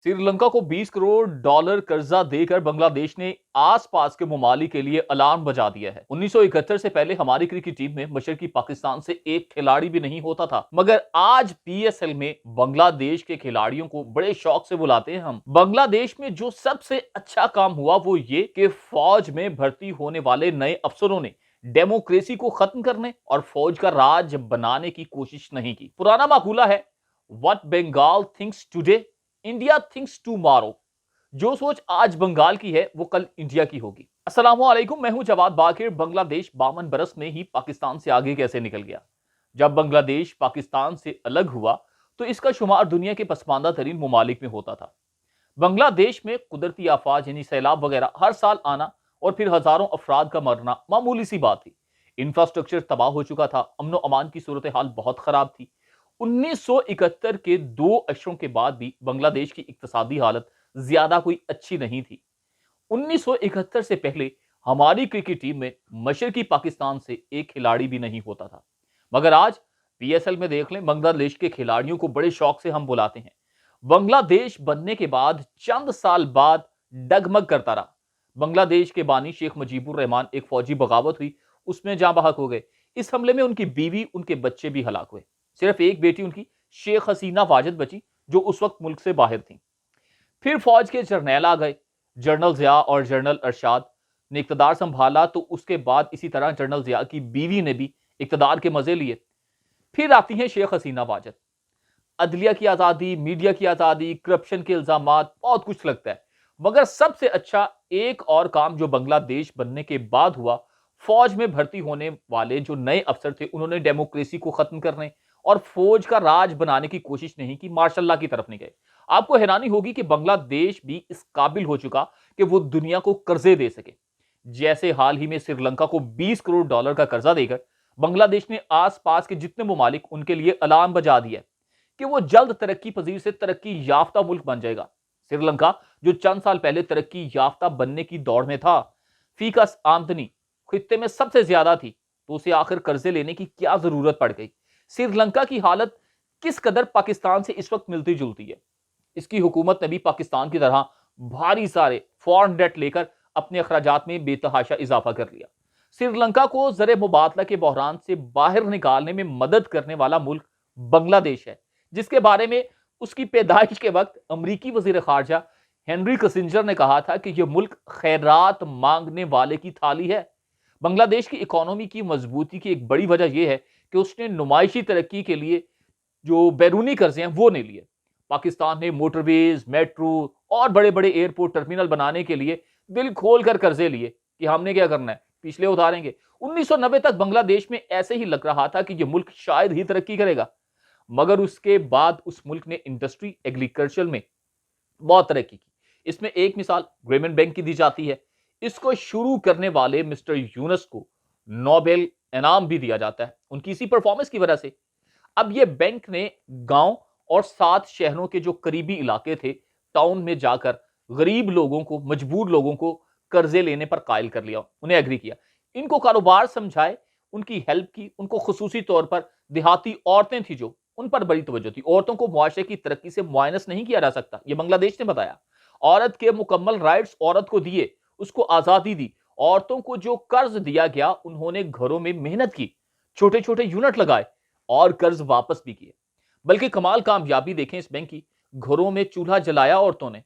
श्रीलंका को 20 करोड़ डॉलर कर्जा देकर बांग्लादेश ने आसपास के ममालिक के लिए अलार्म बजा दिया है। 1971 से पहले हमारी क्रिकेट टीम में मशरकी पाकिस्तान से एक खिलाड़ी भी नहीं होता था, मगर आज पीएसएल में बांग्लादेश के खिलाड़ियों को बड़े शौक से बुलाते हैं हम। बांग्लादेश में जो सबसे अच्छा काम हुआ वो ये कि फौज में भर्ती होने वाले नए अफसरों ने डेमोक्रेसी को खत्म करने और फौज का राज बनाने की कोशिश नहीं की। पुराना माकूला है, what Bengal thinks today India thinks tomorrow. जो सोच आज बंगाल की है वो कल इंडिया की होगी। अस्सलाम वालेकुम, मैं हूं जवाद बाकिर। बांग्लादेश 52 बरस में ही पाकिस्तान से आगे कैसे निकल गया? जब बांग्लादेश पाकिस्तान से अलग हुआ तो इसका शुमार दुनिया के पसमानदा तरीन ममालिक में होता था। बांग्लादेश में कुदरती आफात यानी सैलाब वगैरह हर साल आना और फिर हजारों अफराद का मरना मामूली सी बात थी। इंफ्रास्ट्रक्चर तबाह हो चुका था, अमनो अमान की सूरत हाल बहुत खराब थी। 1971 के 2 अशरों के बाद भी बांग्लादेश की इक्तिसादी हालत ज्यादा कोई अच्छी नहीं थी। 1971 से पहले हमारी क्रिकेट टीम में मशरकी पाकिस्तान से एक खिलाड़ी भी नहीं होता था, मगर आज पीएसएल में देख लें, बांग्लादेश के खिलाड़ियों को बड़े शौक से हम बुलाते हैं। बांग्लादेश बनने के बाद चंद साल बाद डगमग करता रहा। बांग्लादेश के बानी शेख मुजीबुर रहमान एक फौजी बगावत हुई, उसमें जाँ बहक हो गए। इस हमले में उनकी बीवी, उनके बच्चे भी हलाक हुए। सिर्फ एक बेटी उनकी शेख हसीना वाजिद बची, जो उस वक्त मुल्क से बाहर थी। फिर फौज के जर्नैल आ गए। जनरल जिया और जनरल अरशाद ने इक्तदार संभाला, तो उसके बाद इसी तरह जनरल जिया की बीवी ने भी इक्तदार के मजे लिए। फिर आती हैं शेख हसीना वाजिद। अदलिया की आजादी, मीडिया की आजादी, करप्शन के इल्जामात, बहुत कुछ लगता है, मगर सबसे अच्छा एक और काम जो बांग्लादेश बनने के बाद हुआ, फौज में भर्ती होने वाले जो नए अफसर थे उन्होंने डेमोक्रेसी को खत्म करने और फौज का राज बनाने की कोशिश नहीं की, मार्शल की तरफ नहीं गए। आपको हैरानी होगी कि बांग्लादेश भी इस काबिल हो चुका कि वो दुनिया को कर्जे दे सके। जैसे हाल ही में श्रीलंका को 20 करोड़ डॉलर का कर्जा देकर बांग्लादेश ने आसपास के जितने ममालिक उनके लिए अलार्म बजा दिया कि वो जल्द तरक्की पजीर से तरक्की याफ्ता मुल्क बन जाएगा। श्रीलंका जो चंद साल पहले तरक्की याफ्ता बनने की दौड़ में था, फीकस आमदनी खित्ते में सबसे ज्यादा थी, तो उसे आखिर कर्जे लेने की क्या जरूरत पड़ गई? श्रीलंका की हालत किस कदर पाकिस्तान से इस वक्त मिलती जुलती है? इसकी हुकूमत ने भी पाकिस्तान की तरह भारी सारे फॉरेन डेट लेकर अपने अखराजात में बेतहाशा इजाफा कर लिया। श्रीलंका को ज़र मुबादला के बहरान से बाहर निकालने में मदद करने वाला मुल्क बांग्लादेश है, जिसके बारे में उसकी पैदाइश के वक्त अमरीकी वजीर खारजा हेनरी किसिंजर ने कहा था कि यह मुल्क खैरात मांगने वाले की थाली है। बांग्लादेश की इकोनॉमी की मजबूती की एक बड़ी वजह यह है कि उसने नुमाइशी तरक्की के लिए जो बैरूनी कर्जे हैं वो नहीं लिए। पाकिस्तान ने मोटरवेज, मेट्रो और बड़े बड़े एयरपोर्ट टर्मिनल बनाने के लिए दिल खोल कर कर्जे लिए कि हमने क्या करना है, पिछले उतारेंगे। 1990 तक बांग्लादेश में ऐसे ही लग रहा था कि यह मुल्क शायद ही तरक्की करेगा, मगर उसके बाद उस मुल्क ने इंडस्ट्री, एग्रीकल्चर में बहुत तरक्की की। इसमें एक मिसाल ग्रामीण बैंक की दी जाती है। इसको शुरू करने वाले मिस्टर यूनस को नोबेल इनाम भी दिया जाता है उनकी इसी परफॉर्मेंस की वजह से। अब यह बैंक ने गांव और 7 शहरों के जो करीबी इलाके थे, टाउन में जाकर गरीब लोगों को, मजबूर लोगों को कर्जे लेने पर कायल कर लिया, उन्हें एग्री किया, इनको कारोबार समझाए, उनकी हेल्प की। उनको खुसूसी तौर पर देहाती औरतें थी जो, उन पर बड़ी तवज्जो थी। औरतों को मुआशरे की तरक्की से मुआयनस नहीं किया जा सकता, यह बांग्लादेश ने बताया। औरत के मुकम्मल राइट्स औरत को दिए, उसको आजादी दी। औरतों को जो कर्ज दिया गया, उन्होंने घरों में मेहनत की, छोटे छोटे यूनिट लगाए और कर्ज वापस भी किए। बल्कि कमाल कामयाबी देखें इस बैंक की, घरों में चूल्हा जलाया, औरतों ने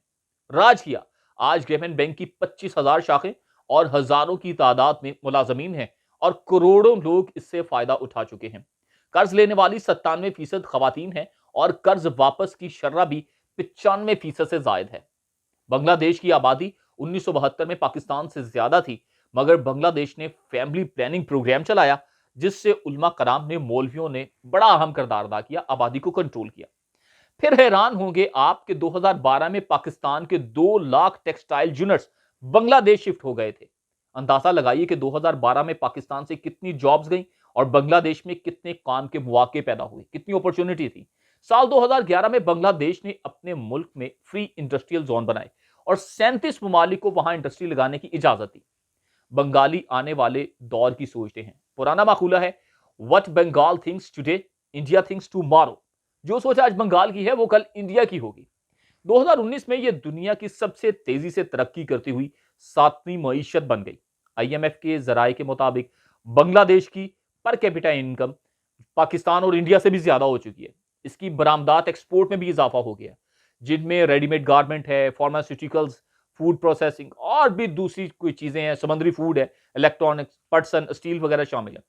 राज किया। आज ग्रामीण बैंक की 25,000 शाखें और हजारों की तादाद में मुलाजमीन हैं और करोड़ों लोग इससे फायदा उठा चुके हैं। कर्ज लेने वाली 97% खवातीन हैं और कर्ज वापस की शर्रा भी 95% से जायद है। बांग्लादेश की आबादी 1972 में पाकिस्तान से ज्यादा थी, मगर बांग्लादेश ने फैमिली प्लानिंग प्रोग्राम चलाया, जिससे उलमा कराम ने, मौलवियों ने बड़ा अहम किरदार अदा किया, आबादी को कंट्रोल किया। फिर हैरान होंगे आप कि 2012 में पाकिस्तान के 2 lakh textile units Bangladesh shift हो गए थे। अंदाजा लगाइए कि 2012 में पाकिस्तान से कितनी जॉब्स गई और बांग्लादेश में कितने काम के मौके पैदा हुए, कितनी अपॉर्चुनिटी थी। साल 2011 में बांग्लादेश ने अपने मुल्क में फ्री इंडस्ट्रियल जोन बनाए और 37 ममालिक को वहां इंडस्ट्री लगाने की इजाजत दी। बंगाली आने वाले दौर की सोचते हैं। पुराना माकूला है, what Bengal thinks today India thinks tomorrow. जो सोच आज बंगाल की है वो कल इंडिया की होगी। 2019 में यह दुनिया की सबसे तेजी से तरक्की करती हुई 7वीं मईशत बन गई। आईएमएफ के जराये के मुताबिक बांग्लादेश की पर कैपिटा इनकम पाकिस्तान और इंडिया से भी ज्यादा हो चुकी है। इसकी बरामदात एक्सपोर्ट में भी इजाफा हो गया, जिनमें रेडीमेड गारमेंट है, फार्मास्यूटिकल्स, फूड प्रोसेसिंग और भी दूसरी कोई चीजें हैं, समुद्री फूड है, इलेक्ट्रॉनिक्स, पटसन, स्टील वगैरह शामिल है।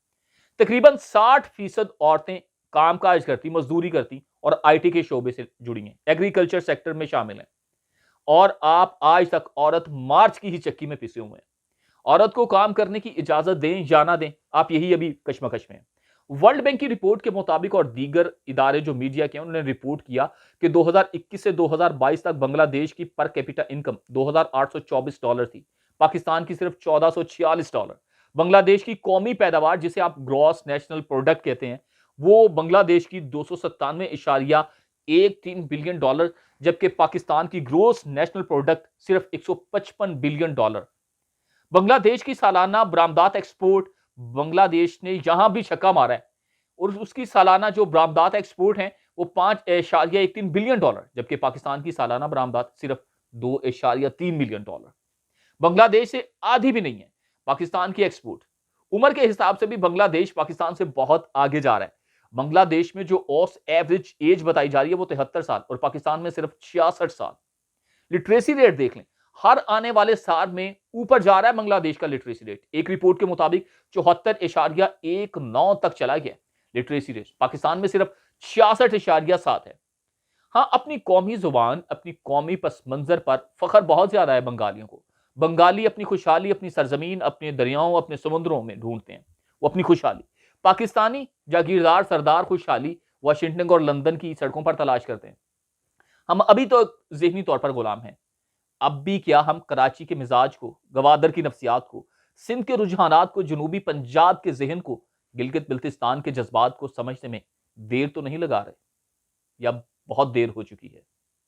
तकरीबन 60% औरतें कामकाज करती, मजदूरी करती और आईटी के शोबे से जुड़ी हैं, एग्रीकल्चर सेक्टर में शामिल हैं। और आप आज तक औरत मार्च की ही चक्की में पिसे हुए हैं। औरत को काम करने की इजाजत दें या ना दें, आप यही अभी कश्मकश में हैं। वर्ल्ड बैंक की रिपोर्ट के मुताबिक और दीगर इदारे जो मीडिया के, उन्होंने रिपोर्ट किया कि 2021 से 2022 तक बांग्लादेश की पर कैपिटा इनकम $2,824 थी, पाकिस्तान की सिर्फ $1,446। बांग्लादेश की कौमी पैदावार, जिसे आप ग्रॉस नेशनल प्रोडक्ट कहते हैं, वो बांग्लादेश की $297.13 बिलियन, जबकि पाकिस्तान की ग्रोस नेशनल प्रोडक्ट सिर्फ $155 बिलियन। बांग्लादेश की सालाना बरामदात एक्सपोर्ट, बांग्लादेश ने यहां भी छक्का मारा है और उसकी सालाना जो बरामदात एक्सपोर्ट है वो $5.13 बिलियन, जबकि पाकिस्तान की सालाना बरामदात सिर्फ $2.3 बिलियन। बांग्लादेश से आधी भी नहीं है पाकिस्तान की एक्सपोर्ट। उम्र के हिसाब से भी बांग्लादेश पाकिस्तान से बहुत आगे जा रहा है। बांग्लादेश में जो औसत एवरेज एज बताई जा रही है वो 73 साल और पाकिस्तान में सिर्फ 66 साल। लिटरेसी रेट देख लें, हर आने वाले साल में ऊपर जा रहा है बांग्लादेश का लिटरेसी रेट। एक रिपोर्ट के मुताबिक 74.19 तक चला गया लिटरेसी रेट, पाकिस्तान में सिर्फ 66.7 है। हाँ, अपनी कौमी जुबान, अपनी कौमी पस मंजर पर फख्र बहुत ज्यादा है बंगालियों को। बंगाली अपनी खुशहाली अपनी सरजमीन, अपने दरियाओं, अपने समुद्रों में ढूंढते हैं वो अपनी खुशहाली। पाकिस्तानी जागीरदार सरदार खुशहाली वाशिंगटन और लंदन की सड़कों पर तलाश करते हैं। हम अभी तो ज़हनी तौर पर गुलाम हैं। अब भी क्या हम कराची के मिजाज को, गवादर की नफ्सियात को, सिंध के रुझानात को, जनूबी पंजाब के जहन को, गिलगित बिल्तिस्तान के जज्बात को समझने में देर तो नहीं लगा रहे, या बहुत देर हो चुकी है?